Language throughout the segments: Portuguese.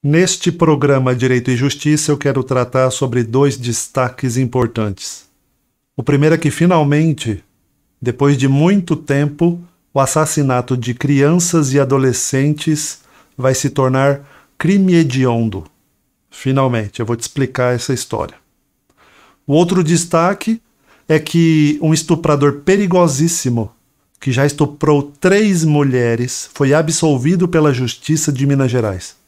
Neste programa Direito e Justiça, eu quero tratar sobre dois destaques importantes. O primeiro é que, finalmente, depois de muito tempo, o assassinato de crianças e adolescentes vai se tornar crime hediondo. Finalmente, eu vou te explicar essa história. O outro destaque é que um estuprador perigosíssimo, que já estuprou 3 mulheres, foi absolvido pela Justiça de Minas Gerais.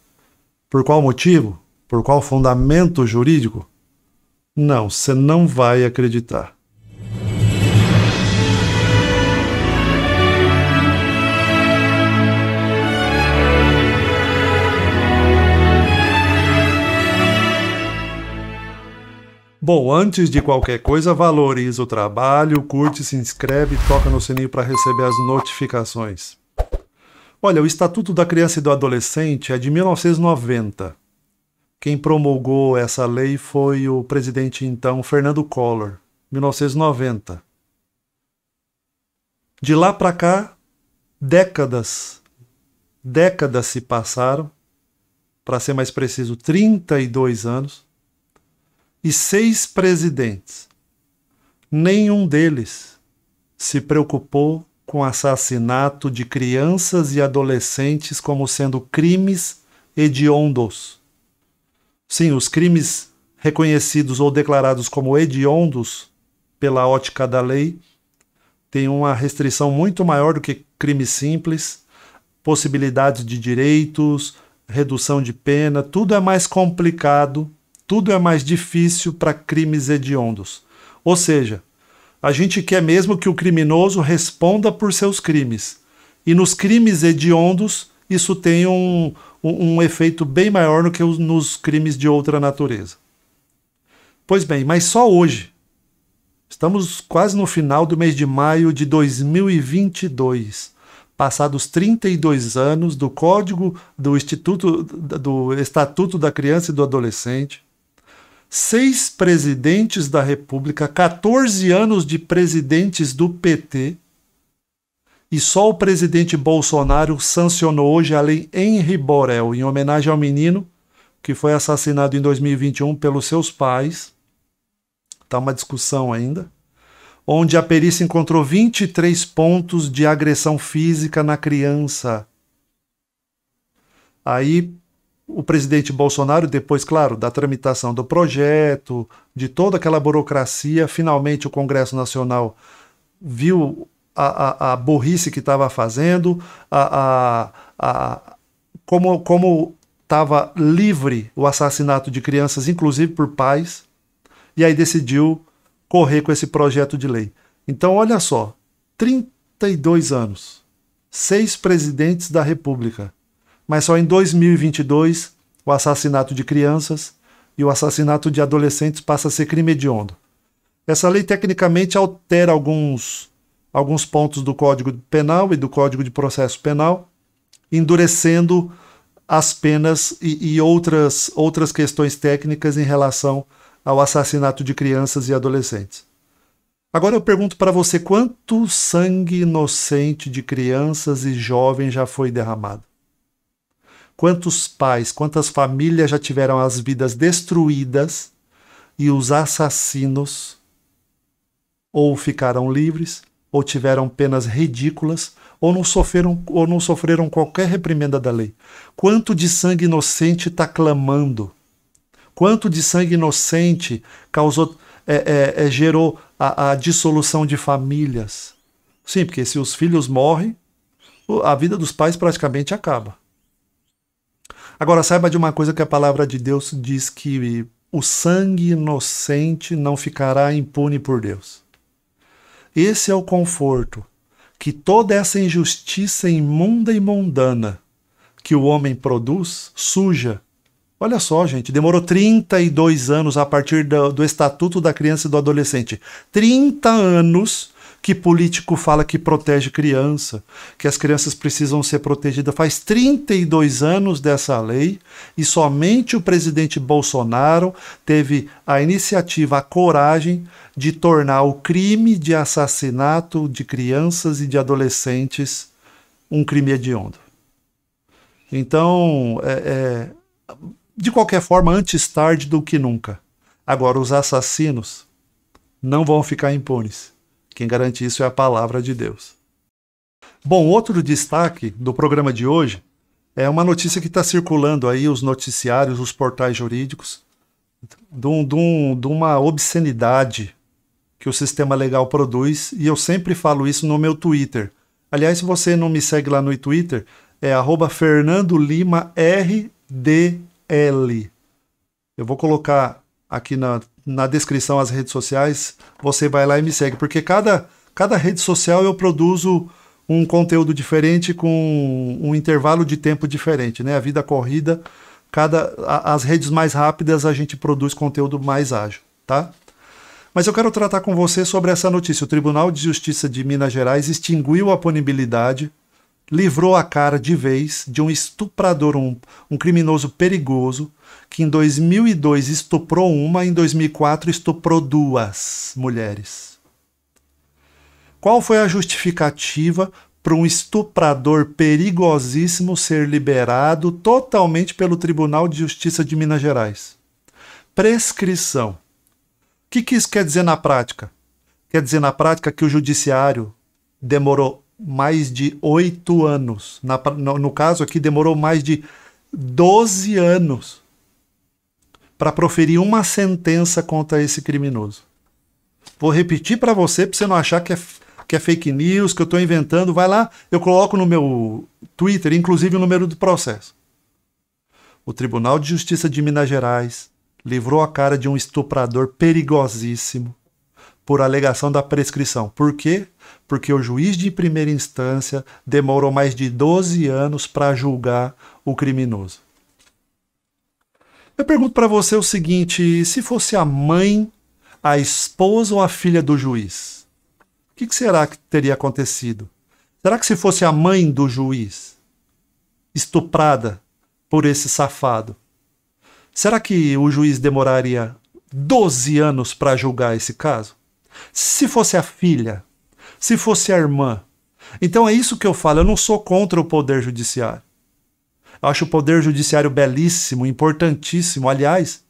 Por qual motivo? Por qual fundamento jurídico? Não, você não vai acreditar. Bom, antes de qualquer coisa, valorize o trabalho, curte, se inscreve e toca no sininho para receber as notificações. Olha, o Estatuto da Criança e do Adolescente é de 1990. Quem promulgou essa lei foi o presidente, então, Fernando Collor, 1990. De lá para cá, décadas se passaram, para ser mais preciso, 32 anos, e 6 presidentes. Nenhum deles se preocupou com assassinato de crianças e adolescentes como sendo crimes hediondos. Sim, os crimes reconhecidos ou declarados como hediondos pela ótica da lei têm uma restrição muito maior do que crimes simples, possibilidades de direitos, redução de pena, tudo é mais complicado, tudo é mais difícil para crimes hediondos. Ou seja, a gente quer mesmo que o criminoso responda por seus crimes. E nos crimes hediondos, isso tem um efeito bem maior do que nos crimes de outra natureza. Pois bem, mas só hoje, estamos quase no final do mês de maio de 2022, passados 32 anos do Código do Estatuto da Criança e do Adolescente, 6 presidentes da República, 14 anos de presidentes do PT, e só o presidente Bolsonaro sancionou hoje a lei Henri Borel, em homenagem ao menino que foi assassinado em 2021 pelos seus pais. Está uma discussão ainda. Onde a perícia encontrou 23 pontos de agressão física na criança. Aí o presidente Bolsonaro, depois, claro, da tramitação do projeto, de toda aquela burocracia, finalmente o Congresso Nacional viu a burrice que estava fazendo, como estava livre o assassinato de crianças, inclusive por pais, e aí decidiu correr com esse projeto de lei. Então, olha só, 32 anos, 6 presidentes da República, mas só em 2022 o assassinato de crianças e o assassinato de adolescentes passa a ser crime hediondo. Essa lei tecnicamente altera alguns pontos do Código Penal e do Código de Processo Penal, endurecendo as penas e outras questões técnicas em relação ao assassinato de crianças e adolescentes. Agora eu pergunto para você, quanto sangue inocente de crianças e jovens já foi derramado? Quantos pais, quantas famílias já tiveram as vidas destruídas e os assassinos ou ficaram livres, ou tiveram penas ridículas, ou não sofreram qualquer reprimenda da lei? Quanto de sangue inocente está clamando? Quanto de sangue inocente gerou a dissolução de famílias? Sim, porque se os filhos morrem, a vida dos pais praticamente acaba. Agora, saiba de uma coisa que a palavra de Deus diz, que o sangue inocente não ficará impune por Deus. Esse é o conforto que toda essa injustiça imunda e mundana que o homem produz, suja. Olha só, gente, demorou 32 anos a partir do Estatuto da Criança e do Adolescente. 30 anos que político fala que protege criança, que as crianças precisam ser protegidas. Faz 32 anos dessa lei e somente o presidente Bolsonaro teve a iniciativa, a coragem de tornar o crime de assassinato de crianças e de adolescentes um crime hediondo. Então, De qualquer forma, antes tarde do que nunca. Agora, os assassinos não vão ficar impunes. Quem garante isso é a palavra de Deus. Bom, outro destaque do programa de hoje é uma notícia que está circulando aí, os noticiários, os portais jurídicos, de uma obscenidade que o sistema legal produz, e eu sempre falo isso no meu Twitter. Aliás, se você não me segue lá no Twitter, é @FernandoLimaRDL. Eu vou colocar aqui na descrição as redes sociais, você vai lá e me segue, porque cada rede social eu produzo um conteúdo diferente com um intervalo de tempo diferente, né? A vida corrida, as redes mais rápidas a gente produz conteúdo mais ágil, tá? Mas eu quero tratar com você sobre essa notícia. O Tribunal de Justiça de Minas Gerais extinguiu a punibilidade, livrou a cara de vez de um estuprador, um criminoso perigoso, que em 2002 estuprou uma, em 2004 estuprou 2 mulheres. Qual foi a justificativa para um estuprador perigosíssimo ser liberado totalmente pelo Tribunal de Justiça de Minas Gerais? Prescrição. O que isso quer dizer na prática? Quer dizer na prática que o judiciário demorou mais de 8 anos. No caso aqui, demorou mais de 12 anos para proferir uma sentença contra esse criminoso. Vou repetir para você não achar que é fake news, que eu estou inventando. Vai lá, eu coloco no meu Twitter, inclusive o número do processo. O Tribunal de Justiça de Minas Gerais livrou a cara de um estuprador perigosíssimo por alegação da prescrição. Por quê? Porque o juiz de primeira instância demorou mais de 12 anos para julgar o criminoso. Eu pergunto para você o seguinte: se fosse a mãe, a esposa ou a filha do juiz, o que será que teria acontecido? Será que se fosse a mãe do juiz estuprada por esse safado, será que o juiz demoraria 12 anos para julgar esse caso? Se fosse a filha, se fosse a irmã. Então é isso que eu falo, eu não sou contra o poder judiciário. Eu acho o poder judiciário belíssimo, importantíssimo. Aliás,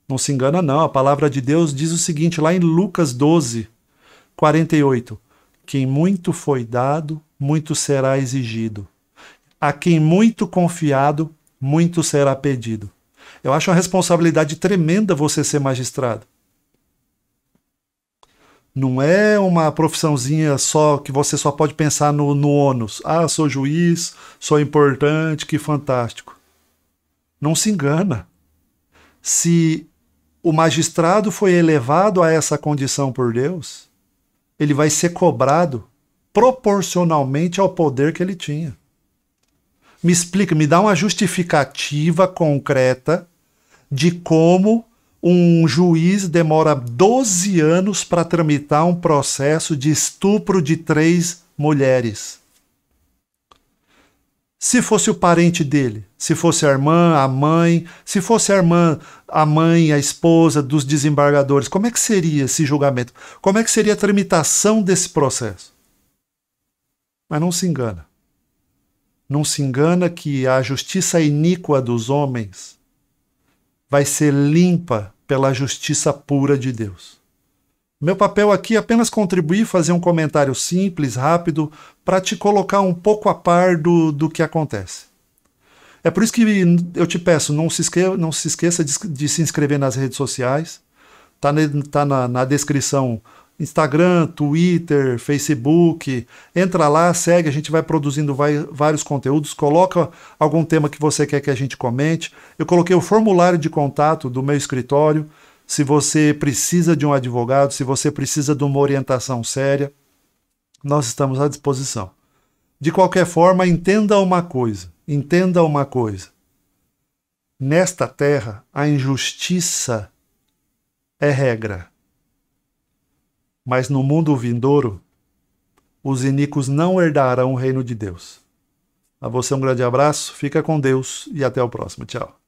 não se engana não, a palavra de Deus diz o seguinte, lá em Lucas 12, 48. Quem muito foi dado, muito será exigido. A quem muito confiado, muito será pedido. Eu acho uma responsabilidade tremenda você ser magistrado. Não é uma profissãozinha só que você só pode pensar no ônus. Ah, sou juiz, sou importante, que fantástico. Não se engana. Se o magistrado foi elevado a essa condição por Deus, ele vai ser cobrado proporcionalmente ao poder que ele tinha. Me explica, me dá uma justificativa concreta de como um juiz demora 12 anos para tramitar um processo de estupro de 3 mulheres. Se fosse o parente dele, se fosse a irmã, a mãe, se fosse a irmã, a mãe, a esposa dos desembargadores, como é que seria esse julgamento? Como é que seria a tramitação desse processo? Mas não se engana. Não se engana que a justiça iníqua dos homens vai ser limpa pela justiça pura de Deus. Meu papel aqui é apenas contribuir, fazer um comentário simples, rápido, para te colocar um pouco a par do que acontece. É por isso que eu te peço, não se esqueça de se inscrever nas redes sociais. Tá na descrição Instagram, Twitter, Facebook. Entra lá, segue, a gente vai produzindo vários conteúdos. Coloca algum tema que você quer que a gente comente. Eu coloquei o formulário de contato do meu escritório. Se você precisa de um advogado, se você precisa de uma orientação séria, nós estamos à disposição. De qualquer forma, entenda uma coisa. Nesta terra, a injustiça é regra. Mas no mundo vindouro, os iníquos não herdarão o reino de Deus. A você um grande abraço, fica com Deus e até o próximo. Tchau.